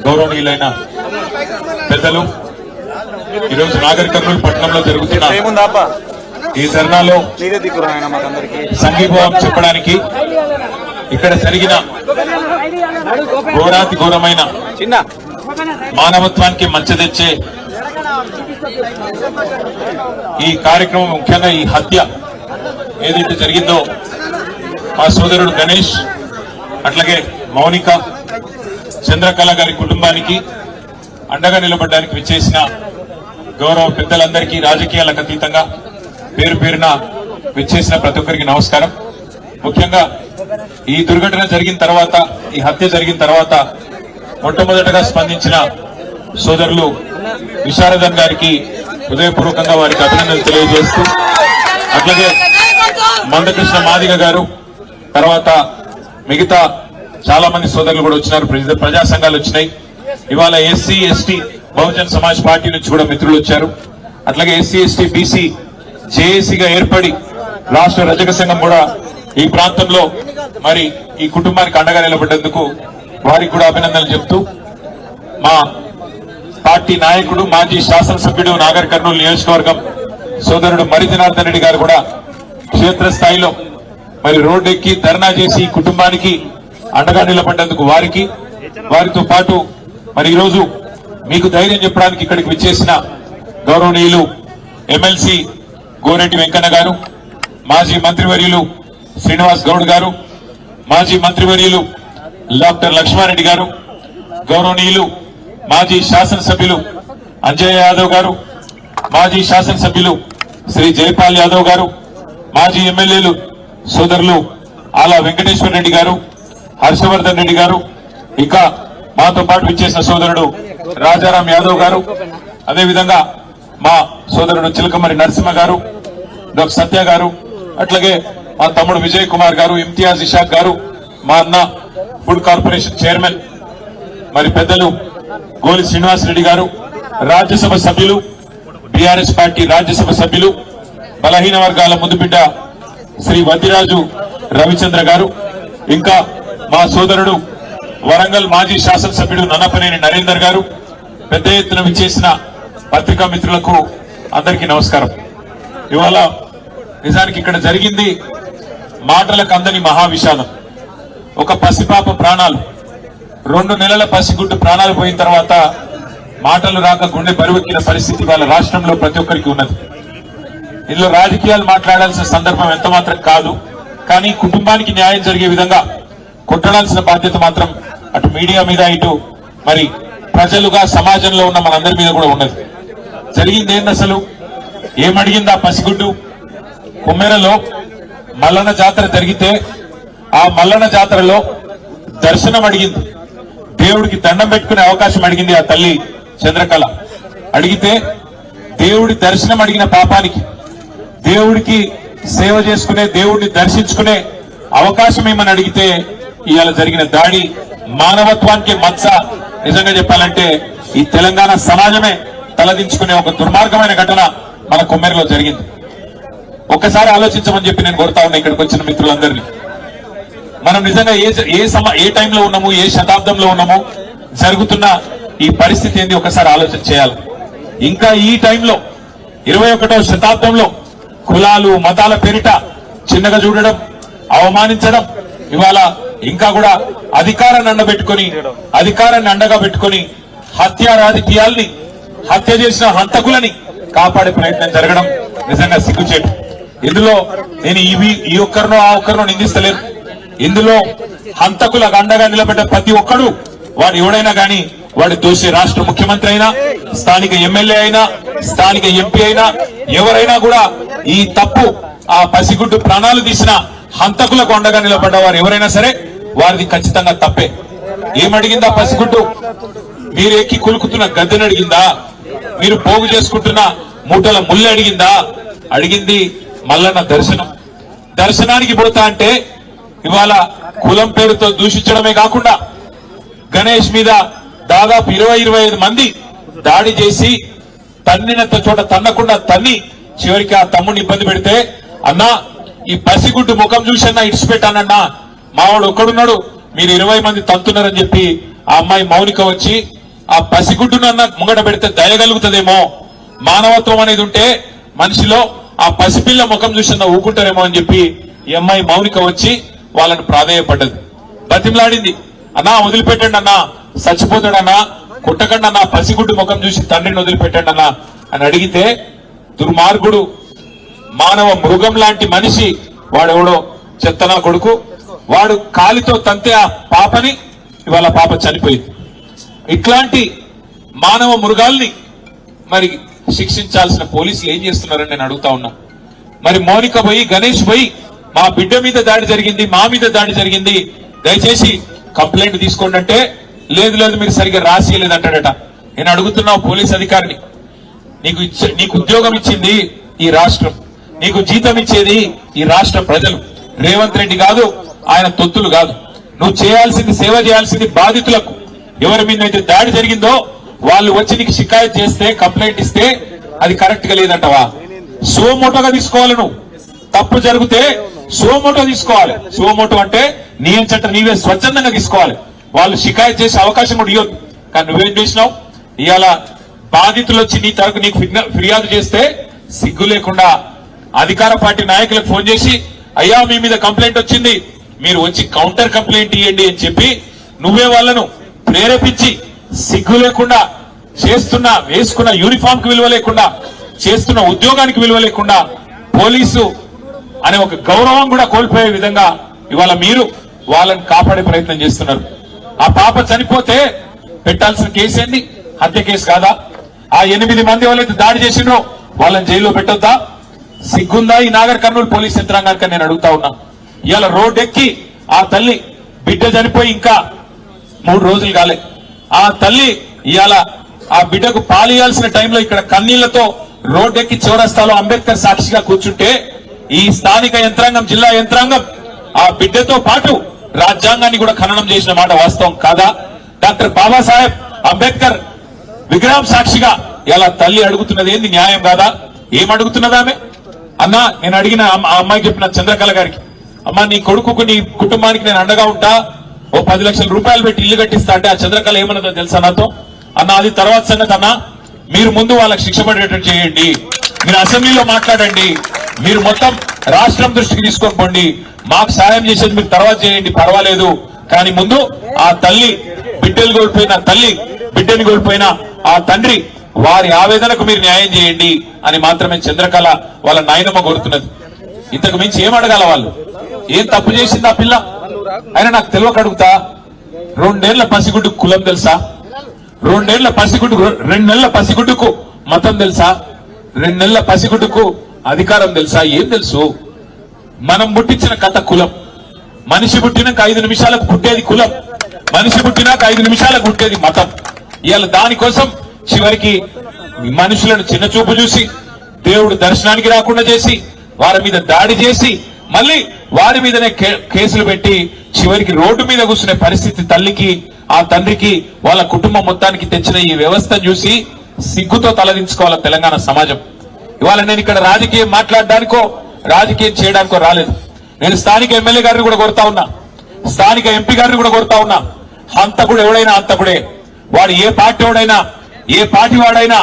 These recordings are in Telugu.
గౌరవనీయులైన పెద్దలు, ఈరోజు నాగర్ కర్నూలు పట్టణంలో జరుగుతున్న ఈ ధర్నాలో సంఘీభావం చెప్పడానికి ఇక్కడ జరిగిన ఘోరాతి ఘోరమైన మానవత్వానికి మచ్చ తెచ్చే ఈ కార్యక్రమం, ముఖ్యంగా ఈ హత్య ఏదైతే జరిగిందో మా సోదరుడు గణేష్, అట్లాగే మౌనిక, చంద్రకళ గారి కుటుంబానికి అండగా నిలబడడానికి విచ్చేసిన గౌరవ పెద్దలందరికీ, రాజకీయాలకు అతీతంగా పేరు పేరున విచ్చేసిన ప్రతి ఒక్కరికి నమస్కారం. ముఖ్యంగా ఈ దుర్ఘటన జరిగిన తర్వాత, ఈ హత్య జరిగిన తర్వాత మొట్టమొదటగా స్పందించిన సోదరులు విశారదన్ గారికి హృదయపూర్వకంగా వారికి అభినందనలు తెలియజేస్తూ, అట్లాగే మందకృష్ణ మాదిగ గారు, తర్వాత మిగతా చాలా మంది సోదరులు కూడా వచ్చినారు, ప్రజా సంఘాలు వచ్చినాయి. ఇవాళ SC ST Bahujan Samaj party నుంచి కూడా మిత్రులు వచ్చారు. అట్లాగే ఎస్సీ ఎస్టీ బీసీ జేఏసీగా ఏర్పడి రాష్ట్ర రజక సంఘం కూడా ఈ ప్రాంతంలో మరి ఈ కుటుంబానికి అండగా నిలబడ్డందుకు వారికి కూడా అభినందనలు చెప్తూ, మా పార్టీ నాయకుడు, మాజీ శాసనసభ్యుడు, నాగర్ కర్నూలు నియోజకవర్గం సోదరుడు మరి జనార్దన్ రెడ్డి గారు కూడా క్షేత్రస్థాయిలో మరి రోడ్డెక్కి ధర్నా చేసి ఈ కుటుంబానికి అండగా నిలబడ్డందుకు వారితో పాటు మరి ఈరోజు మీకు ధైర్యం చెప్పడానికి ఇక్కడికి విచ్చేసిన గౌరవనీయులు ఎమ్మెల్సీ గోరెడ్డి వెంకన్న గారు, మాజీ మంత్రివర్యులు శ్రీనివాస్ గౌడ్ గారు, మాజీ మంత్రివర్యులు డాక్టర్ లక్ష్మారెడ్డి గారు, గౌరవనీయులు మాజీ శాసనసభ్యులు అంజయ్ యాదవ్ గారు, మాజీ శాసనసభ్యులు శ్రీ జైపాల్ యాదవ్ గారు, మాజీ ఎమ్మెల్యేలు సోదరులు ఆలా వెంకటేశ్వర రెడ్డి గారు, హర్షవర్ధన్ రెడ్డి గారు, ఇంకా మాతో పాటు విచ్చేసిన సోదరుడు రాజారాం యాదవ్ గారు, అదేవిధంగా మా సోదరుడు చిలకమరి నరసింహ గారు, డాక్టర్ సత్య గారు, అట్లాగే మా తమ్ముడు విజయ్ కుమార్ గారు, ఇమ్తియాజ్ ఇషాక్ గారు, మా అన్న ఫుడ్ కార్పొరేషన్ చైర్మన్ మరి పెద్దలు గోలి శ్రీనివాస్ రెడ్డి గారు, రాజ్యసభ సభ్యులు, బీఆర్ఎస్ పార్టీ రాజ్యసభ సభ్యులు, బలహీన వర్గాల ముద్దుబిడ్డ శ్రీ వద్దిరాజు రవిచంద్ర గారు, ఇంకా మా సోదరుడు వరంగల్ మాజీ శాసనసభ్యుడు నన్నపనేని నరేందర్ గారు, పెద్ద ఎత్తున విచ్చేసిన పత్రికా మిత్రులకు అందరికీ నమస్కారం. ఇవాళ నిజానికి ఇక్కడ జరిగింది మాటలకు అందని మహావిషాదం. ఒక పసిపాప ప్రాణాలు, 2 నెలల పసిగుడ్డు ప్రాణాలు పోయిన తర్వాత మాటలు రాక గుండె బరువెక్కిన పరిస్థితి వాళ్ళ రాష్ట్రంలో ప్రతి ఒక్కరికి ఉన్నది. ఇందులో రాజకీయాలు మాట్లాడాల్సిన సందర్భం ఎంత మాత్రం కాదు, కానీ కుటుంబానికి న్యాయం జరిగే విధంగా కొట్టడాల్సిన బాధ్యత మాత్రం అటు మీడియా మీద, ఇటు మరి ప్రజలుగా సమాజంలో ఉన్న మనందరి మీద కూడా ఉన్నది. జరిగింది ఏంది, అసలు ఏమడిగింది ఆ పసిగుడ్డు? కుమ్మెరలో మల్లన్న జాతర జరిగితే ఆ మల్లన్న జాతరలో దర్శనం అడిగింది, దేవుడికి దండం పెట్టుకునే అవకాశం అడిగింది ఆ తల్లి చంద్రకళ. అడిగితే దేవుడి దర్శనం అడిగిన పాపానికి, దేవుడికి సేవ చేసుకునే, దేవుడిని దర్శించుకునే అవకాశం ఏమని అడిగితే ఇవాళ జరిగిన దాడి మానవత్వానికి మచ్చ. నిజంగా చెప్పాలంటే ఈ తెలంగాణ సమాజమే తలదించుకునే ఒక దుర్మార్గమైన ఘటన మన కుమ్మెరలో జరిగింది. ఒక్కసారి ఆలోచించమని చెప్పి నేను కోరుతా ఉన్నా ఇక్కడికి వచ్చిన మిత్రులందరినీ. మనం నిజంగా ఏ టైంలో ఉన్నాము, ఏ శతాబ్దంలో ఉన్నాము, జరుగుతున్న ఈ పరిస్థితి ఏంది ఒకసారి ఆలోచన చేయాలి. ఇంకా ఈ టైంలో 21వ శతాబ్దంలో కులాలు మతాల పేరిట చిన్నగా చూడడం, అవమానించడం, ఇవాళ ఇంకా కూడా అధికారాన్ని అండగా పెట్టుకొని హత్య రాజకీయాల్ని, హత్య చేసిన హంతకులని కాపాడే ప్రయత్నం జరగడం నిజంగా సిగ్గుచేటు. ఇందులో నేను ఈ ఒక్కరినో ఆ ఒక్కరినో నిందిస్తలేను. ఇందులో హంతకులకు అండగా నిలబడ్డ ప్రతి ఒక్కడు, వాడు ఎవడైనా గాని, వాడు దోషి. రాష్ట్ర ముఖ్యమంత్రి అయినా, స్థానిక ఎమ్మెల్యే అయినా, స్థానిక ఎంపీ అయినా, ఎవరైనా కూడా ఈ తప్పు, ఆ పసిగుడ్డు ప్రాణాలు తీసిన హంతకులకు అండగా నిలబడ్డ వారు ఎవరైనా సరే వారిది ఖచ్చితంగా తప్పే. ఏమడిగిందా పసిగుడ్డు? మీరు ఎక్కి కులుకుతున్న గద్దెని అడిగిందా? మీరు పోగు చేసుకుంటున్న మూటల ముళ్ళు అడిగిందా? అడిగింది మల్లన్న దర్శనం. దర్శనానికి పోతా అంటే ఇవాళ కులం పేరుతో దూషించడమే కాకుండా గణేష్ మీద దాదాపు 20-25 మంది దాడి చేసి తన్నినంత చోట తన్నకుండా తన్ని చివరికి ఆ తమ్ముడిని ఇబ్బంది పెడితే, అన్నా ఈ పసిగుడ్డు ముఖం చూసి అన్నా ఇడిచిపెట్టానన్నా, మావాడు ఒక్కడున్నాడు, మీరు 20 మంది తంతున్నారని చెప్పి ఆ అమ్మాయి మౌనిక వచ్చి ఆ పసిగుడ్డునన్నా ముంగట పెడితే దయగలుగుతుందేమో, మానవత్వం అనేది ఉంటే మనిషిలో ఆ పసిపిల్ల ముఖం చూసిన ఊకుంటారేమో అని చెప్పి ఈ అమ్మాయి మౌనిక వచ్చి వాళ్ళని ప్రాధేయపడ్డది, బతిమలాడింది. అన్నా వదిలిపెట్టండి అన్నా, చచ్చిపోతాడన్నా, కుట్టకండి అన్నా, పసిగుడ్డు ముఖం చూసి తండ్రిని వదిలిపెట్టండి అన్నా అని అడిగితే, దుర్మార్గుడు మానవ మృగం లాంటి మనిషి వాడెవడో చెత్తనా కొడుకు, వాడు కాలితో తంతే ఆ పాపని, ఇవాళ పాప చనిపోయింది. ఇట్లాంటి మానవ మృగాల్ని మరి శిక్షించాల్సిన పోలీసులు ఏం చేస్తున్నారని నేను అడుగుతా ఉన్నా. మరి మౌనిక పోయి, గణేష్ పోయి, మా బిడ్డ మీద దాడి జరిగింది, మా మీద దాడి జరిగింది, దయచేసి కంప్లైంట్ తీసుకోండి అంటే, లేదు లేదు మీరు సరిగ్గా రాసియలేదంటాడట. నేను అడుగుతున్నా పోలీస్ అధికారిని, నీకు ఉద్యోగం ఇచ్చింది ఈ రాష్ట్రం, నీకు జీతం ఇచ్చేది ఈ రాష్ట్ర ప్రజలు, రేవంత్ రెడ్డి కాదు, ఆయన తొత్తులు కాదు. నువ్వు చేయాల్సింది, సేవ చేయాల్సింది బాధితులకు. ఎవరి మీద అయితే దాడి జరిగిందో వాళ్ళు వచ్చి నీకు షికాయత్ చేస్తే, కంప్లైంట్ ఇస్తే అది కరెక్ట్ గా లేదంటవా? సోమోటోగా తీసుకోవాలి. నువ్వు తప్పు జరిగితే సోమోటో తీసుకోవాలి. సోమోటో అంటే నీ అంచట నీవే స్వచ్ఛందంగా తీసుకోవాలి. వాళ్ళు షికాయత్ చేసే అవకాశం కూడా ఇవ్వద్దు. కానీ నువ్వేం చేసినావు? ఇవాళ బాధితులు వచ్చి నీ తరపు నీకు ఫిర్యాదు చేస్తే సిగ్గు లేకుండా అధికార పార్టీ నాయకులకు ఫోన్ చేసి, అయ్యా మీ మీద కంప్లైంట్ వచ్చింది, మీరు వచ్చి కౌంటర్ కంప్లైంట్ ఇవ్వండి అని చెప్పి నువ్వే వాళ్ళను ప్రేరేపించి, సిగ్గు లేకుండా చేస్తున్న, వేసుకున్న యూనిఫామ్ కి విలువ లేకుండా, చేస్తున్న ఉద్యోగానికి విలువ లేకుండా, పోలీసు అనే ఒక గౌరవం కూడా కోల్పోయే విధంగా ఇవాళ మీరు వాళ్ళని కాపాడే ప్రయత్నం చేస్తున్నారు. ఆ పాప చనిపోతే పెట్టాల్సిన కేసు ఏంది? హత్య కేసు కాదా? ఆ 8 మంది ఎవరైతే దాడి చేసిండ్రో వాళ్ళని జైల్లో పెట్టొద్దా? సిగ్గుందా ఈ నాగర్ కర్నూలు పోలీస్ యంత్రాంగానికి నేను అడుగుతా ఉన్నా. ఇవాళ రోడ్డెక్కి ఆ తల్లి బిడ్డ చనిపోయి ఇంకా 3 రోజులు కాలే. ఆ తల్లి ఇవాళ ఆ బిడ్డకు పాలియాల్సిన టైంలో ఇక్కడ కన్నీళ్లతో రోడ్డెక్కి చౌరస్తాలో అంబేద్కర్ సాక్షిగా కూర్చుంటే, ఈ స్థానిక యంత్రాంగం, జిల్లా యంత్రాంగం ఆ బిడ్డతో పాటు రాజ్యాంగాన్ని కూడా ఖననం చేసిన మాట వాస్తవం కాదా? డాక్టర్ బాబాసాహెబ్ అంబేద్కర్ విగ్రహం సాక్షిగా ఇలా తల్లి అడుగుతున్నది ఏంది? న్యాయం కాదా? ఏం అడుగుతున్నది ఆమె? అన్నా నేను అడిగిన ఆ అమ్మాయికి చెప్పిన చంద్రకళ గారికి, అమ్మా నీ కొడుకుకు, నీ కుటుంబానికి నేను అండగా ఉంటా, ఓ 10 లక్షల రూపాయలు పెట్టి ఇల్లు కట్టిస్తా అంటే ఆ చంద్రకళ ఏమన్నదో తెలుసా నాతో? అన్న అది తర్వాత సంగతి అన్నా, మీరు ముందు వాళ్ళకి శిక్ష పడేటట్టు చేయండి, మీరు అసెంబ్లీలో మాట్లాడండి, మీరు మొత్తం రాష్ట్రం దృష్టికి తీసుకొని పోండి, మాకు సాయం చేసేది మీరు తర్వాత చేయండి పర్వాలేదు, కానీ ముందు ఆ తల్లి బిడ్డలు కోల్పోయిన తల్లి, బిడ్డని కోల్పోయిన ఆ తండ్రి, వారి ఆవేదనకు మీరు న్యాయం చేయండి అని మాత్రమే చంద్రకళ వాళ్ళ నాయనమ్మ కోరుతున్నది. ఇంతకు మించి ఏం అడగాల? వాళ్ళు ఏం తప్పు చేసింది ఆ పిల్ల? అయినా నాకు తెలియక అడుగుతా, 2 ఏళ్ల పసిగుడ్డుకు కులం తెలుసా? 2 ఏళ్ల పసిగుడ్డుకు, 2 నెలల పసిగుడ్డుకు మతం తెలుసా? 2 నెలల పసిగుడ్డుకు అధికారం తెలుసా? ఏం తెలుసు? మనం పుట్టించిన కథ కులం. మనిషి పుట్టినాక 5 నిమిషాలకు పుట్టేది కులం, మనిషి పుట్టినాక 5 నిమిషాలకు పుట్టేది మతం. ఇవాళ దానికోసం చివరికి మనుషులను చిన్న చూపు చూసి, దేవుడు దర్శనానికి రాకుండా చేసి, వారి మీద దాడి చేసి, మళ్ళీ వారి మీదనే కేసులు పెట్టి చివరికి రోడ్డు మీద కూర్చునే పరిస్థితి తల్లికి, ఆ తండ్రికి, వాళ్ళ కుటుంబం మొత్తానికి తెచ్చిన ఈ వ్యవస్థ చూసి సిగ్గుతో తలదించుకోవాలి తెలంగాణ సమాజం. ఇవాళ నేను ఇక్కడ రాజకీయం మాట్లాడడానికో రాజకీయం చేయడానికో రాలేదు. నేను స్థానిక ఎమ్మెల్యే గారిని కూడా కోరుతా ఉన్నా, స్థానిక ఎంపీ గారిని కూడా కోరుతా ఉన్నా, హంతకుడు ఎవడైనా హంతకుడే. వాడు ఏ పార్టీ వాడైనా, ఏ పార్టీ వాడైనా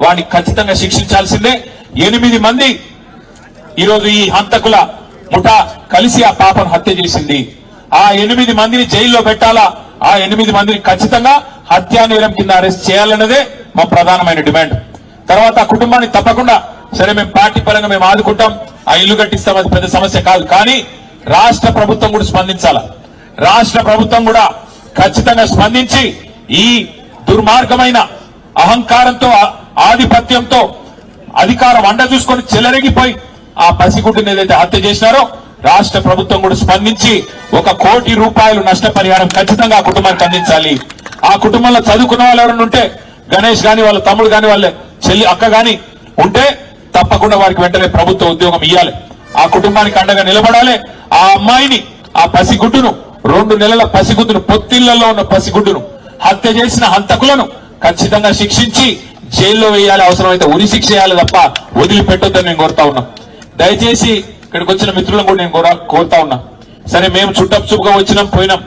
వాడిని ఖచ్చితంగా శిక్షించాల్సిందే. 8 మంది ఈరోజు ఈ హంతకుల ముఠా కలిసి ఆ పాపను హత్య చేసింది. ఆ 8 మందిని జైల్లో పెట్టాలా, ఆ 8 మందిని ఖచ్చితంగా హత్యా నేరం కింద అరెస్ట్ చేయాలన్నదే మా ప్రధానమైన డిమాండ్. తర్వాత ఆ కుటుంబాన్ని తప్పకుండా, సరే మేము పార్టీ పరంగా మేము ఆదుకుంటాం, ఆ ఇల్లు కట్టిస్తాం, అది పెద్ద సమస్య కాదు, కానీ రాష్ట్ర ప్రభుత్వం కూడా స్పందించాలా. రాష్ట్ర ప్రభుత్వం కూడా ఖచ్చితంగా స్పందించి ఈ దుర్మార్గమైన అహంకారంతో, ఆధిపత్యంతో, అధికారం అండ చూసుకొని చెలరేగిపోయి ఆ పసిగుడ్డుని ఏదైతే హత్య చేసినారో రాష్ట్ర ప్రభుత్వం కూడా స్పందించి 1 కోటి రూపాయలు నష్టపరిహారం ఖచ్చితంగా ఆ కుటుంబానికి అందించాలి. ఆ కుటుంబంలో చదువుకున్న వాళ్ళు ఎవరైనా ఉంటే, గణేష్ గాని, వాళ్ళ తమ్ముడు గాని, వాళ్ళ చెల్లి అక్క గాని ఉంటే తప్పకుండా వారికి వెంటనే ప్రభుత్వ ఉద్యోగం ఇవ్వాలి. ఆ కుటుంబానికి అండగా నిలబడాలి. ఆ అమ్మాయిని, ఆ పసిగుడ్డును, 2 నెలల పసిగుడ్డును, పొత్తిళ్లలో ఉన్న పసిగుడ్డును హత్య చేసిన హంతకులను ఖచ్చితంగా శిక్షించి జైల్లో వేయాలి, అవసరమైతే ఉరి శిక్ష చేయాలి తప్ప వదిలిపెట్టొద్దని నేను కోరుతా ఉన్నా. దయచేసి ఇక్కడికి వచ్చిన మిత్రులను కూడా నేను కోరుతా ఉన్నా. సరే మేము చుట్టపుగా వచ్చినాం పోయినాం,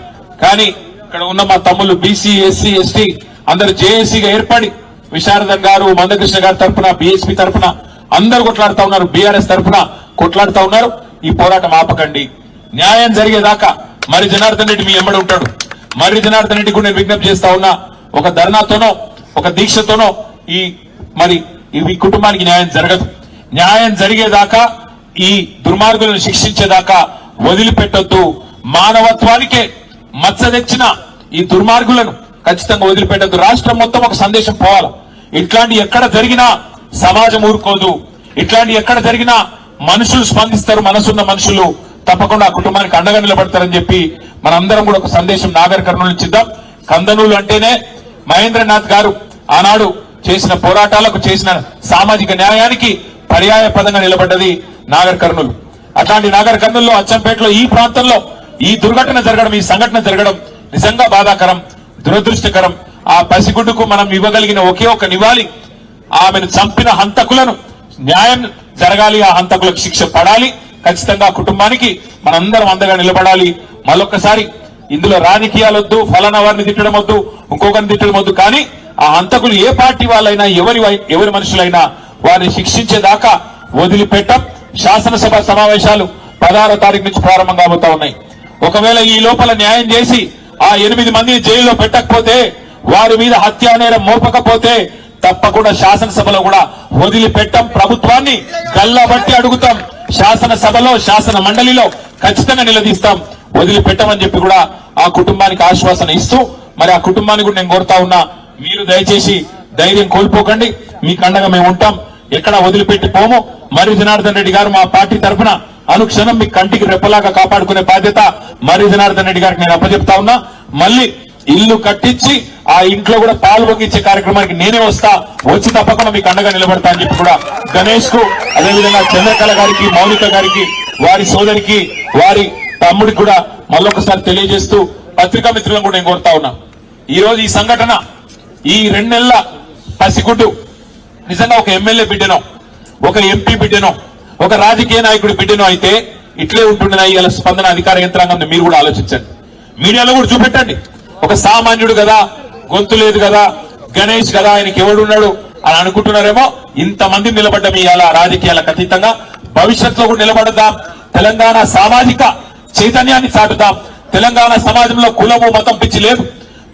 కానీ ఇక్కడ ఉన్న మా తమ్ముళ్ళు బీసీ ఎస్సీ ఎస్టీ అందరు జేఏసీగా ఏర్పడి విశారదన్ గారు మందకృష్ణ గారి తరఫున బీఎస్పీ తరఫున అందరు కొట్లాడుతా ఉన్నారు, బీఆర్ఎస్ తరఫున కొట్లాడుతా ఉన్నారు. ఈ పోరాటం ఆపకండి. న్యాయం జరిగేదాకా మరి జనార్దన్ రెడ్డి మీ ఎమ్మడి ఉంటాడు. మరి జనార్దన్ రెడ్డి కూడా నేను విజ్ఞప్తి చేస్తా ఉన్నా, ఒక ధర్నాతోనో ఒక దీక్షతోనో ఈ కుటుంబానికి న్యాయం జరగదు. న్యాయం జరిగేదాకా ఈ దుర్మార్గులను శిక్షించేదాకా వదిలిపెట్టొద్దు. మానవత్వానికే మచ్చ తెచ్చిన ఈ దుర్మార్గులను ఖచ్చితంగా వదిలిపెట్టద్దు. రాష్ట్రం మొత్తం ఒక సందేశం పోవాలి. ఇట్లాంటి ఎక్కడ జరిగినా సమాజం ఊరుకోదు. ఇట్లాంటి ఎక్కడ జరిగినా మనుషులు స్పందిస్తారు, మనసున్న మనుషులు తప్పకుండా ఆ కుటుంబానికి అండగా నిలబడతారని చెప్పి మనందరం కూడా ఒక సందేశం నాగర్ కర్నూలు నుంచి ఇద్దాం. కందనూలు అంటేనే మహేంద్రనాథ్ గారు ఆనాడు చేసిన పోరాటాలకు, చేసిన సామాజిక న్యాయానికి పర్యాయ పదంగా నిలబడ్డది నాగర్ కర్నూలు. అట్లాంటి నాగర్ కర్నూలులో అచ్చంపేటలో ఈ ప్రాంతంలో ఈ దుర్ఘటన జరగడం, ఈ సంఘటన జరగడం నిజంగా బాధాకరం, దురదృష్టకరం. ఆ పసిగుడ్డుకు మనం ఇవ్వగలిగిన ఒకే ఒక నివాళి, ఆమెను చంపిన హంతకులను న్యాయం జరగాలి, ఆ హంతకులకు శిక్ష పడాలి. ఖచ్చితంగా కుటుంబానికి మనందరం అండగా నిలబడాలి. మళ్ళొక్కసారి ఇందులో రాజకీయాలు వద్దు, ఫలానా వారిని తిట్టడం వద్దు, ఇంకొకరిని తిట్టడం వద్దు. కానీ ఆ హంతకులు ఏ పార్టీ వాళ్ళైనా, ఎవరి మనుషులైనా వారిని శిక్షించేదాకా వదిలిపెట్టం. శాసనసభ సమావేశాలు 16వ తారీఖు నుంచి ప్రారంభం కాబోతా ఉన్నాయి. ఒకవేళ ఈ లోపల న్యాయం చేసి ఆ 8 మందిని జైల్లో పెట్టకపోతే, వారి మీద హత్యా నేరం మోపకపోతే తప్పకుండా శాసనసభలో కూడా వదిలిపెట్టం. ప్రభుత్వాన్ని గల్లబట్టి అడుగుతాం. శాసనసభలో, శాసన మండలిలో ఖచ్చితంగా నిలదీస్తాం. వదిలిపెట్టమని చెప్పి కూడా ఆ కుటుంబానికి ఆశ్వాసన ఇస్తూ, మరి ఆ కుటుంబాన్ని కూడా నేను కోరుతా ఉన్నా, మీరు దయచేసి ధైర్యం కోల్పోకండి. మీకు అండగా మేము ఉంటాం. ఎక్కడ వదిలిపెట్టి పోము. మరి జనార్దన్ రెడ్డి గారు మా పార్టీ తరఫున అనుక్షణం మీ కంటికి రెప్పలాగా కాపాడుకునే బాధ్యత మరి జనార్దన్ రెడ్డి గారికి నేను అప్పచెప్తా ఉన్నా. మళ్ళీ ఇల్లు కట్టించి ఆ ఇంట్లో కూడా పాలు పొంగించే కార్యక్రమానికి నేనే వస్తా, వచ్చి తప్పకుండా మీకు అండగా నిలబడతా అని చెప్పి కూడా గణేష్ కు, అదేవిధంగా చంద్రకళ గారికి, మౌనిక గారికి, వారి సోదరికి, వారి తమ్ముడికి కూడా మళ్ళొకసారి తెలియజేస్తూ పత్రికా మిత్రులను కూడా నేను కోరుతా ఉన్నా. ఈ రోజు ఈ సంఘటన, ఈ 2 నెలల పసిగుడ్డు నిజంగా ఒక ఎమ్మెల్యే బిడ్డనో, ఒక ఎంపీ బిడ్డనో, ఒక రాజకీయ నాయకుడి బిడ్డనో అయితే ఇట్లే ఉంటుండే ఇలా స్పందన అధికార యంత్రాంగం. మీరు కూడా ఆలోచించండి, మీడియాలో కూడా చూపెట్టండి. ఒక సామాన్యుడు కదా, గొంతు లేదు కదా, గణేష్ కదా, ఆయనకి ఎవడున్నాడు అని అనుకుంటున్నారేమో. ఇంతమంది నిలబడ్డం ఇవాళ రాజకీయాలకు అతీతంగా భవిష్యత్తులో కూడా నిలబడదాం. తెలంగాణ సామాజిక చైతన్యాన్ని చాటుదాం. తెలంగాణ సమాజంలో కులము మతం పిచ్చి లేదు.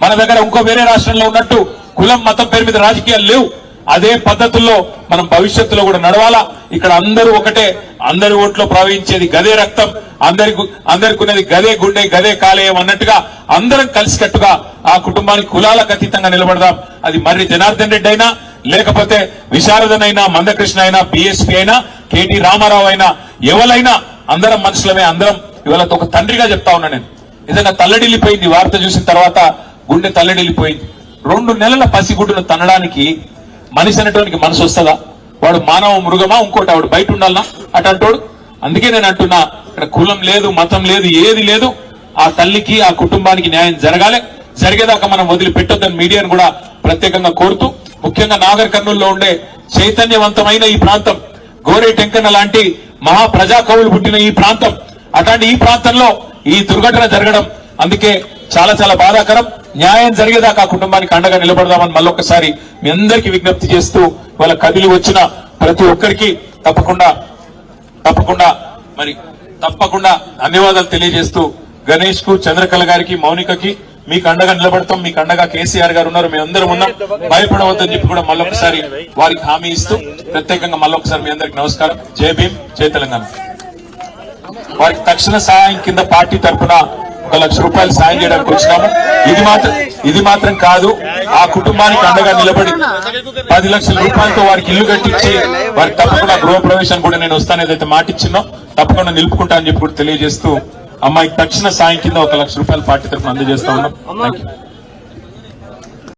మన దగ్గర ఇంకో వేరే రాష్ట్రంలో ఉన్నట్టు కులం మతం పేరు మీద రాజకీయాలు లేవు. అదే పద్ధతుల్లో మనం భవిష్యత్తులో కూడా నడవాలా. ఇక్కడ అందరూ ఒకటే, అందరి ఓట్లో ప్రవహించేది గదే రక్తం, అందరికి ఉన్నది గదే గుండె, గదే కాలేయం అన్నట్టుగా అందరం కలిసికట్టుగా ఆ కుటుంబానికి కులాలకు అతీతంగా నిలబడదాం. అది మర్రి జనార్దన్ రెడ్డి అయినా, లేకపోతే విశారదన్ అయినా, మందకృష్ణ అయినా, బీఎస్పీ అయినా, కేటీ రామారావు అయినా, ఎవరైనా అందరం మనుషులమే. అందరం ఇవాళ ఒక తండ్రిగా చెప్తా ఉన్నా నేను. నిజంగా తల్లడిల్లిపోయింది వార్త చూసిన తర్వాత, గుండె తల్లడిల్లిపోయింది. 2 నెలల పసిగుడ్డును తనడానికి మనిషి అనేటువంటి మనసు వస్తుందా? వాడు మానవ మృగమా, ఇంకోటి వాడు బయట ఉండాలనా అటంటోడు? అందుకే నేను అంటున్నా, ఇక్కడ కులం లేదు, మతం లేదు, ఏది లేదు. ఆ తల్లికి, ఆ కుటుంబానికి న్యాయం జరగాలి. జరిగేదాకా మనం వదిలిపెట్టొద్దని మీడియాను కూడా ప్రత్యేకంగా కోరుతూ, ముఖ్యంగా నాగర్ కర్నూలులో ఉండే చైతన్యవంతమైన ఈ ప్రాంతం, గోరే టెంకన్న లాంటి మహా ప్రజా కవులు పుట్టిన ఈ ప్రాంతం, అట్లాంటి ఈ ప్రాంతంలో ఈ దుర్ఘటన జరగడం అందుకే చాలా చాలా బాధాకరం. న్యాయం జరిగేదాకా ఆ కుటుంబానికి అండగా నిలబడదామని మళ్ళొకసారి మీ అందరికీ విజ్ఞప్తి చేస్తూ, వాళ్ళ కదిలి వచ్చిన ప్రతి ఒక్కరికి తప్పకుండా ధన్యవాదాలు తెలియజేస్తూ, గణేష్ కు, చంద్రకళ గారికి, మౌనికకి మీకు అండగా నిలబడతాం. మీకు అండగా కేసీఆర్ గారు ఉన్నారు, మేము అందరం ఉన్నాం, భయపడవద్దని చెప్పి కూడా మళ్ళొకసారి వారికి హామీ ఇస్తూ, ప్రత్యేకంగా మళ్ళొకసారి మీ అందరికి నమస్కారం. జై భీమ్, జై తెలంగాణ. వారికి తక్షణ సహాయం కింద పార్టీ తరఫున 1 లక్ష రూపాయలు సాయం చేయడానికి వచ్చినాము. ఇది మాత్రం కాదు, ఆ కుటుంబానికి అండగా నిలబడి 10 లక్షల రూపాయలతో వారికి ఇల్లు కట్టించి వారికి తప్పకుండా గృహప్రవేశానికి కూడా నేను వస్తాను, ఏదైతే మాట ఇచ్చినో తప్పకుండా నిలుపుకుంటా అని చెప్పి కూడా తెలియజేస్తూ, అమ్మాయికి తక్షణ సాయం కింద 1 లక్ష రూపాయలు పార్టీ తరఫున అందజేస్తా ఉన్నాం. Thank you.